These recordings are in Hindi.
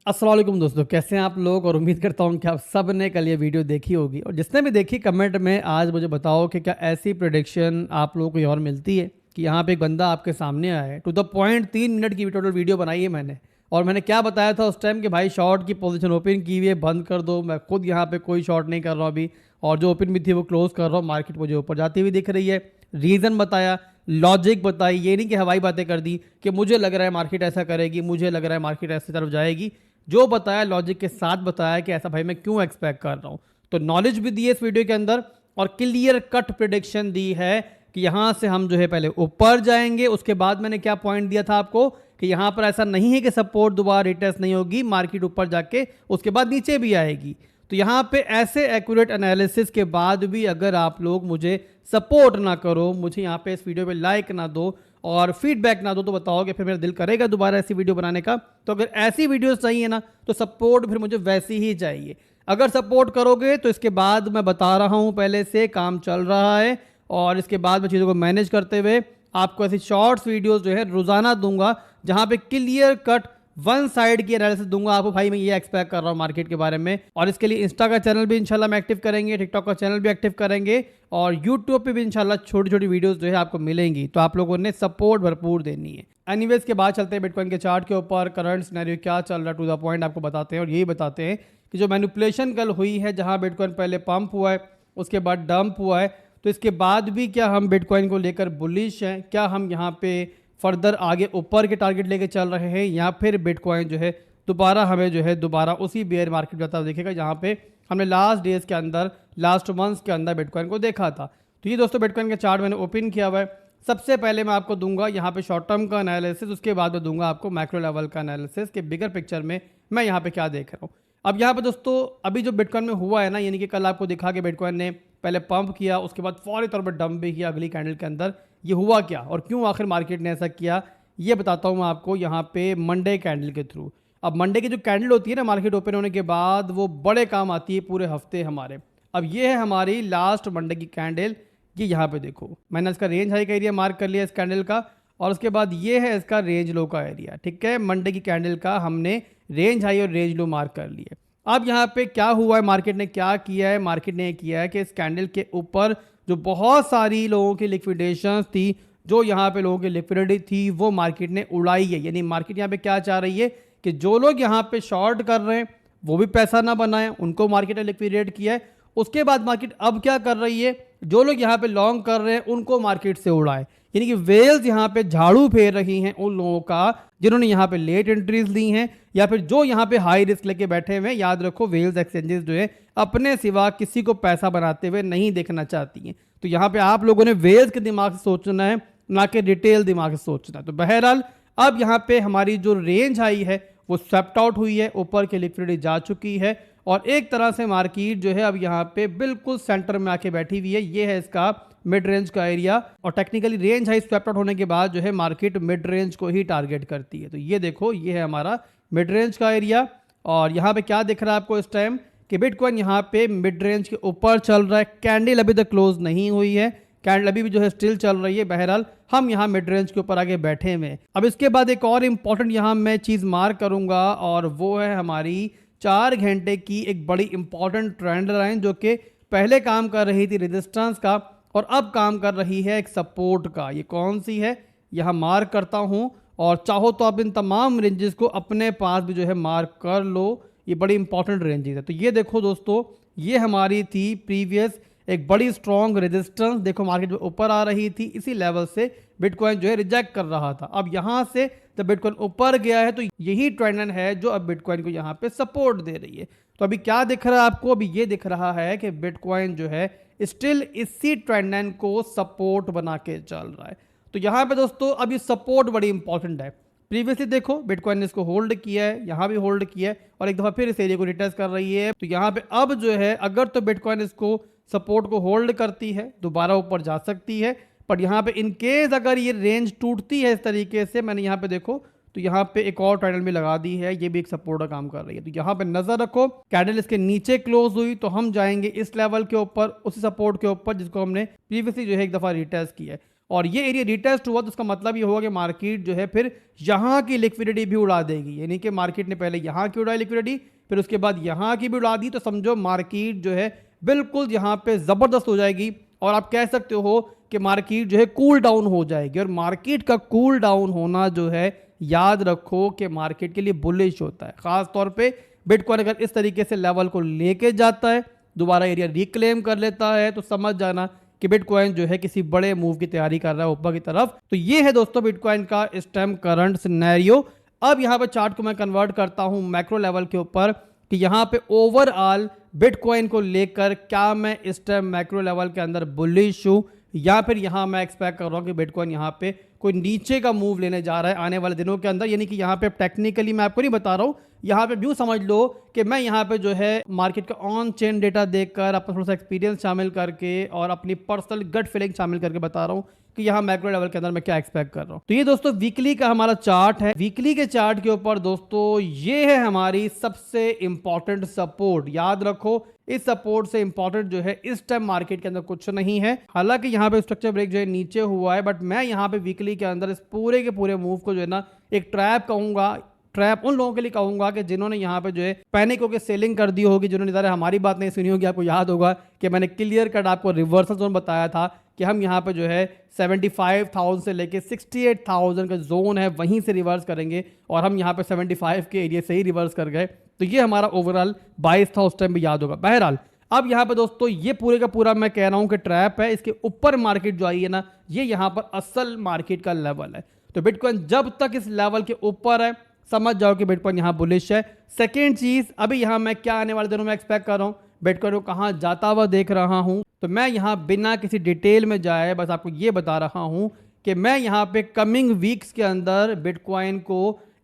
अस्सलाम वालेकुम दोस्तों, कैसे हैं आप लोग। और उम्मीद करता हूं कि आप सब ने कल ये वीडियो देखी होगी, और जिसने भी देखी कमेंट में आज मुझे बताओ कि क्या ऐसी प्रेडिक्शन आप लोगों को और मिलती है कि यहाँ पे एक बंदा आपके सामने आया है। टू द पॉइंट 3 मिनट की टोटल वीडियो बनाई है मैंने, और मैंने क्या बताया था उस टाइम कि भाई शॉर्ट की पोजीशन ओपन की हुई है, बंद कर दो। मैं खुद यहाँ पे कोई शॉर्ट नहीं कर रहा हूँ अभी, और जो ओपन भी थी वो क्लोज कर रहा हूँ। मार्केट मुझे ऊपर जाती हुई दिख रही है, रीज़न बताया, लॉजिक बताई। ये नहीं कि हवाई बातें कर दी कि मुझे लग रहा है मार्केट ऐसा करेगी, मुझे लग रहा है मार्केट ऐसी तरफ जाएगी। जो बताया लॉजिक के साथ बताया कि ऐसा भाई मैं क्यों एक्सपेक्ट कर रहा हूं। तो नॉलेज भी दी है इस वीडियो के अंदर, और क्लियर कट प्रिडिक्शन दी है कि यहां से हम जो है पहले ऊपर जाएंगे। उसके बाद मैंने क्या पॉइंट दिया था आपको कि यहां पर ऐसा नहीं है कि सपोर्ट दोबारा रिटेस्ट नहीं होगी, मार्केट ऊपर जाके उसके बाद नीचे भी आएगी। तो यहां पे ऐसे एक्यूरेट एनालिसिस के बाद भी अगर आप लोग मुझे सपोर्ट ना करो, मुझे यहां पे इस वीडियो पे लाइक ना दो और फीडबैक ना दो, तो बताओगे फिर मेरा दिल करेगा दोबारा ऐसी वीडियो बनाने का। तो अगर ऐसी वीडियो चाहिए ना तो सपोर्ट फिर मुझे वैसी ही चाहिए। अगर सपोर्ट करोगे तो इसके बाद मैं बता रहा हूं पहले से काम चल रहा है, और इसके बाद मैं चीज़ों को मैनेज करते हुए आपको ऐसी शॉर्ट्स वीडियोस जो है रोजाना दूंगा, जहां पे क्लियर कट वन साइड की एनालिसिस दूंगा आपको। भाई मैं ये एक्सपेक्ट कर रहा हूँ मार्केट के बारे में, और इसके लिए इंस्टा का चैनल भी इंशाल्लाह हम एक्टिव करेंगे, टिकटॉक का चैनल भी एक्टिव करेंगे, और यूट्यूब पे भी इंशाल्लाह छोटी छोटी वीडियोस जो है आपको मिलेंगी। तो आप लोगों ने सपोर्ट भरपूर देनी है। एनीवेज के बाद चलते हैं बिटकॉइन के चार्ट के ऊपर। करंट सिनेरियो क्या चल रहा है टू द पॉइंट आपको बताते हैं, और यही बताते हैं कि जो मैनिपुलेशन कल हुई है, जहां बिटकॉइन पहले पंप हुआ है उसके बाद डंप हुआ है, तो इसके बाद भी क्या हम बिटकॉइन को लेकर बुलिश हैं? क्या हम यहाँ पे फर्दर आगे ऊपर के टारगेट लेके चल रहे हैं, या फिर बिटकॉइन जो है दोबारा हमें जो है दोबारा उसी बेयर मार्केट जाता हुआ दिखेगा जहाँ पे हमने लास्ट डेज के अंदर, लास्ट मंथ्स के अंदर बिटकॉइन को देखा था। तो ये दोस्तों बिटकॉइन का चार्ट मैंने ओपन किया हुआ है। सबसे पहले मैं आपको दूंगा यहाँ पे शॉर्ट टर्म का एनालिसिस, उसके बाद मैं दूंगा आपको मैक्रो लेवल का एनालिसिस के बिगर पिक्चर में मैं यहाँ पे क्या देख रहा हूँ। अब यहाँ पे दोस्तों अभी जो बिटकॉइन में हुआ है ना, यानी कि कल आपको दिखा कि बिटकॉइन ने पहले पंप किया, उसके बाद फौरी तौर पर डंप भी किया अगली कैंडल के अंदर। ये हुआ क्या और क्यों आखिर मार्केट ने ऐसा किया, ये बताता हूँ मैं आपको यहाँ पे मंडे कैंडल के थ्रू। अब मंडे की जो कैंडल होती है ना मार्केट ओपन होने के बाद, वो बड़े काम आती है पूरे हफ्ते हमारे। अब ये है हमारी लास्ट मंडे की कैंडल। ये यहाँ पे देखो, मैंने इसका रेंज हाई का एरिया मार्क कर लिया इस कैंडल का, और उसके बाद ये है इसका रेंज लो का एरिया। ठीक है, मंडे की कैंडल का हमने रेंज हाई और रेंज लो मार्क कर लिए। अब यहाँ पे क्या हुआ है, मार्केट ने क्या किया है, मार्केट ने किया है कि इस कैंडल के ऊपर जो बहुत सारी लोगों की लिक्विडेशन थी, जो यहाँ पे लोगों की लिक्विडिटी थी, वो मार्केट ने उड़ाई है। यानी मार्केट यहाँ पे क्या चाह रही है कि जो लोग यहाँ पे शॉर्ट कर रहे हैं वो भी पैसा ना बनाएं, उनको मार्केट ने लिक्विडेट किया है। उसके बाद मार्केट अब क्या कर रही है, जो लोग यहाँ पे लॉन्ग कर रहे हैं उनको मार्केट से उड़ाए। यानी कि वेल्स यहाँ पे झाड़ू फेर रही हैं उन लोगों का जिन्होंने यहाँ पे लेट एंट्रीज ली हैं, या फिर जो यहाँ पे हाई रिस्क लेके बैठे हुए हैं। याद रखो वेल्स एक्सचेंजेस जो है अपने सिवा किसी को पैसा बनाते हुए नहीं देखना चाहती हैं। तो यहाँ पे आप लोगों ने वेल्स के दिमाग से सोचना है, ना कि रिटेल दिमाग से सोचना है। तो बहरहाल अब यहाँ पे हमारी जो रेंज आई है वो स्वेप्ट आउट हुई है, ऊपर की लिक्विडिटी जा चुकी है, और एक तरह से मार्केट जो है अब यहाँ पे बिल्कुल सेंटर में आके बैठी हुई है। ये है इसका मिड रेंज का एरिया, और technically range high swept out होने के बाद जो है मार्केट मिड रेंज को ही टारगेट करती है। तो ये देखो, ये है हमारा मिड रेंज का एरिया, और यहाँ पे क्या दिख रहा है आपको इस टाइम कि बिटकॉइन यहाँ पे मिड रेंज के ऊपर चल रहा है। कैंडल अभी तक क्लोज नहीं हुई है, कैंडल अभी भी जो है स्टिल चल रही है। बहरहाल हम यहाँ मिड रेंज के ऊपर आगे बैठे हुए हैं। अब इसके बाद एक और इंपॉर्टेंट यहाँ मैं चीज़ मार्क करूंगा, और वो है हमारी 4 घंटे की एक बड़ी इंपॉर्टेंट ट्रेंड लाइन, जो कि पहले काम कर रही थी रेजिस्टेंस का और अब काम कर रही है एक सपोर्ट का। ये कौन सी है, यहाँ मार्क करता हूँ, और चाहो तो आप इन तमाम रेंजेस को अपने पास भी जो है मार्क कर लो। ये बड़ी इंपॉर्टेंट रेंजेस है। तो ये देखो दोस्तों, ये हमारी थी प्रीवियस एक बड़ी स्ट्रॉन्ग रेजिस्टेंस। देखो मार्केट जो ऊपर आ रही थी, इसी लेवल से बिटकॉइन जो है रिजेक्ट कर रहा था। अब यहाँ से जब बिटकॉइन ऊपर गया है तो यही ट्रेंड है जो अब बिटकॉइन को यहाँ पे सपोर्ट दे रही है। तो अभी क्या दिख रहा है आपको, अभी ये दिख रहा है कि बिटकॉइन जो है स्टिल इसी ट्रेंड को सपोर्ट बना के चल रहा है। तो यहाँ पे दोस्तों अब ये सपोर्ट बड़ी इंपॉर्टेंट है। प्रीवियसली देखो बिटकॉइन ने इसको होल्ड किया है, यहाँ भी होल्ड किया है, और एक दफा फिर इस एरिया को रिटेस्ट कर रही है। तो यहाँ पे अब जो है अगर तो बिटकॉइन इसको सपोर्ट को होल्ड करती है, दोबारा ऊपर जा सकती है। पर यहाँ पे इनकेस अगर ये रेंज टूटती है इस तरीके से, मैंने यहाँ पे देखो तो यहाँ पे एक और ट्रायंगल भी लगा दी है, ये भी एक सपोर्ट का काम कर रही है। तो यहाँ पे नजर रखो, कैंडल इसके नीचे क्लोज हुई तो हम जाएंगे इस लेवल के ऊपर, उसी सपोर्ट के ऊपर जिसको हमने प्रीवियसली जो है एक दफा रिटेस्ट किया है। और ये एरिया रिटेस्ट हुआ तो उसका मतलब ये होगा कि मार्केट जो है फिर यहाँ की लिक्विडिटी भी उड़ा देगी, यानी कि मार्केट ने पहले यहाँ की उड़ाई लिक्विडिटी, फिर उसके बाद यहाँ की भी उड़ा दी, तो समझो मार्केट जो है बिल्कुल यहाँ पे ज़बरदस्त हो जाएगी और आप कह सकते हो कि मार्केट जो है कूल डाउन हो जाएगी। और मार्केट का कूल डाउन होना जो है याद रखो कि मार्केट के लिए बुलिश होता है। खास तौर पे बिटकॉइन अगर इस तरीके से लेवल को लेके जाता है, दोबारा एरिया रिक्लेम कर लेता है, तो समझ जाना कि बिटकॉइन जो है किसी बड़े मूव की तैयारी कर रहा है ऊपर की तरफ। तो ये है दोस्तों बिटकॉइन का इस टाइम करंट सिनेरियो। अब यहाँ पे चार्ट को मैं कन्वर्ट करता हूँ मैक्रो लेवल के ऊपर कि यहाँ पे ओवरऑल बिटकॉइन को लेकर क्या मैं इस टाइम मैक्रो लेवल के अंदर बुलिश हूँ या फिर यहाँ मैं एक्सपेक्ट कर रहा हूँ कि बिटकॉइन यहाँ पे कोई नीचे का मूव लेने जा रहा है आने वाले दिनों के अंदर। यानी कि यहाँ पे टेक्निकली मैं आपको नहीं बता रहा हूँ, यहाँ पे यूँ समझ लो कि मैं यहाँ पे जो है मार्केट का ऑन चेन डेटा देखकर अपना थोड़ा सा एक्सपीरियंस शामिल करके और अपनी पर्सनल गट फीलिंग शामिल करके बता रहा हूँ कि यहाँ मैक्रो लेवल के अंदर मैं क्या एक्सपेक्ट कर रहा हूँ। तो ये दोस्तों वीकली का हमारा चार्ट है। वीकली के चार्ट के ऊपर दोस्तों ये है हमारी सबसे इंपॉर्टेंट सपोर्ट। याद रखो इस सपोर्ट से इंपॉर्टेंट जो है इस टाइम मार्केट के अंदर कुछ नहीं है। हालांकि यहाँ पे स्ट्रक्चर ब्रेक जो है नीचे हुआ है, बट मैं यहाँ पे वीकली के अंदर इस पूरे के पूरे मूव को जो है ना एक ट्रैप कहूंगा। ट्रैप उन लोगों के लिए कहूंगा कि जिन्होंने यहाँ पे जो है पैनिक होकर सेलिंग कर दी होगी, जिन्होंने ज़्यादा हमारी बात नहीं सुनी होगी। आपको याद होगा कि मैंने क्लियर कट आपको रिवर्सल जोन बताया था कि हम यहाँ पे जो है 75,000 से लेके 68,000 का जोन है वहीं से रिवर्स करेंगे और हम यहाँ पे 75 के एरिया से ही रिवर्स कर गए। तो ये हमारा ओवरऑल 22 था उस टाइम भी, याद होगा। बहरहाल अब यहाँ पे दोस्तों ये पूरे का पूरा मैं कह रहा हूँ कि ट्रैप है। इसके ऊपर मार्केट जो आई है ना, ये यहाँ पर असल मार्केट का लेवल है। तो बिटकॉइन जब तक इस लेवल के ऊपर है समझ जाओ कि बिटकॉइन यहाँ बुलिश है। सेकेंड चीज, अभी यहाँ मैं क्या आने वाले दिनों में एक्सपेक्ट कर रहा हूँ, बिटकॉइन को कहाँ जाता हुआ देख रहा हूँ। तो मैं यहाँ बिना किसी डिटेल में जाए बस आपको ये बता रहा हूँ कि मैं यहाँ पे कमिंग वीक्स के अंदर बिटकॉइन को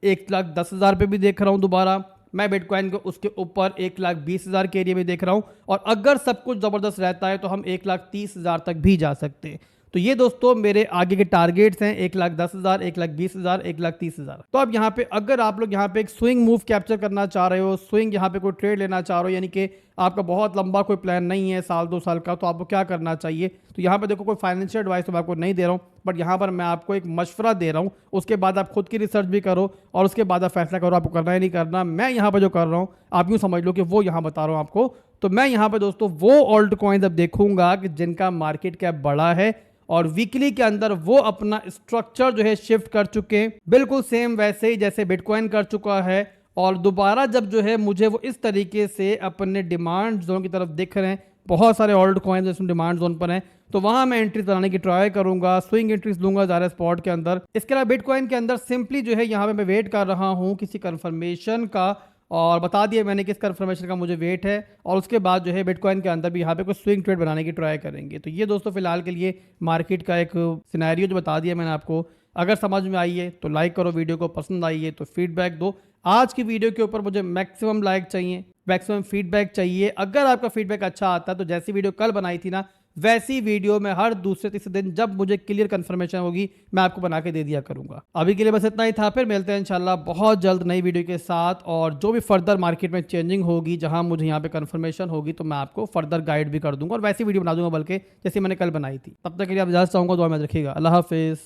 1,10,000 पे भी देख रहा हूँ। दोबारा मैं बिटकॉइन को उसके ऊपर 1,20,000 के एरिया में देख रहा हूँ और अगर सब कुछ ज़बरदस्त रहता है तो हम 1,30,000 तक भी जा सकते हैं। तो ये दोस्तों मेरे आगे के टारगेट्स हैं 1,10,000, 1,20,000, 1,30,000। तो अब यहाँ पे अगर आप लोग यहाँ पे एक स्विंग मूव कैप्चर करना चाह रहे हो, स्विंग यहाँ पे कोई ट्रेड लेना चाह रहे हो, यानी कि आपका बहुत लंबा कोई प्लान नहीं है साल 2 साल का, तो आपको क्या करना चाहिए। तो यहाँ पे देखो कोई फाइनेंशियल एडवाइस तो मैं आपको नहीं दे रहा हूँ, बट यहाँ पर मैं आपको एक मशवरा दे रहा हूँ। उसके बाद आप खुद की रिसर्च भी करो और उसके बाद आप फैसला करो आपको करना है नहीं करना। मैं यहाँ पर जो कर रहा हूँ आप यूँ समझ लो कि वो यहाँ बता रहा हूँ आपको। तो मैं यहाँ पर दोस्तों वो ऑल्ट कॉइन्स अब देखूंगा कि जिनका मार्केट कैप बड़ा है और वीकली के अंदर वो अपना स्ट्रक्चर जो है शिफ्ट कर चुके हैं, बिल्कुल सेम वैसे ही जैसे बिटकॉइन कर चुका है। और दोबारा जब जो है मुझे वो इस तरीके से अपने डिमांड जोन की तरफ दिख रहे हैं, बहुत सारे ऑल्ट कॉइन्स इसमें डिमांड जोन पर हैं, तो वहां मैं एंट्रीज बनाने की ट्राई करूंगा, स्विंग एंट्रीज लूंगा ज़्यादा स्पॉट के अंदर। इसके अलावा बिटकॉइन के अंदर सिंपली जो है यहाँ पे मैं वेट कर रहा हूँ किसी कंफर्मेशन का, और बता दिया मैंने किस कंफर्मेशन का मुझे वेट है, और उसके बाद जो है बिटकॉइन के अंदर भी यहाँ पे कुछ स्विंग ट्रेड बनाने की ट्राई करेंगे। तो ये दोस्तों फिलहाल के लिए मार्केट का एक सिनेरियो जो बता दिया मैंने आपको। अगर समझ में आई है तो लाइक करो, वीडियो को पसंद आई है तो फीडबैक दो। आज की वीडियो के ऊपर मुझे मैक्सिमम लाइक चाहिए, मैक्सिमम फीडबैक चाहिए। अगर आपका फीडबैक अच्छा आता है तो जैसी वीडियो कल बनाई थी ना, वैसी वीडियो मैं हर दूसरे तीसरे दिन जब मुझे क्लियर कंफर्मेशन होगी मैं आपको बना के दे दिया करूंगा। अभी के लिए बस इतना ही था, फिर मिलते हैं इंशाल्लाह बहुत जल्द नई वीडियो के साथ। और जो भी फर्दर मार्केट में चेंजिंग होगी, जहां मुझे यहाँ पे कंफर्मेशन होगी, तो मैं आपको फर्दर गाइड भी कर दूंगा और वैसी वीडियो बना दूंगा बल्कि जैसे मैंने कल बनाई थी। तब तक के लिए आप इजाजत चाहूंगा, दुआ में रखिएगा। अल्लाह हाफिज।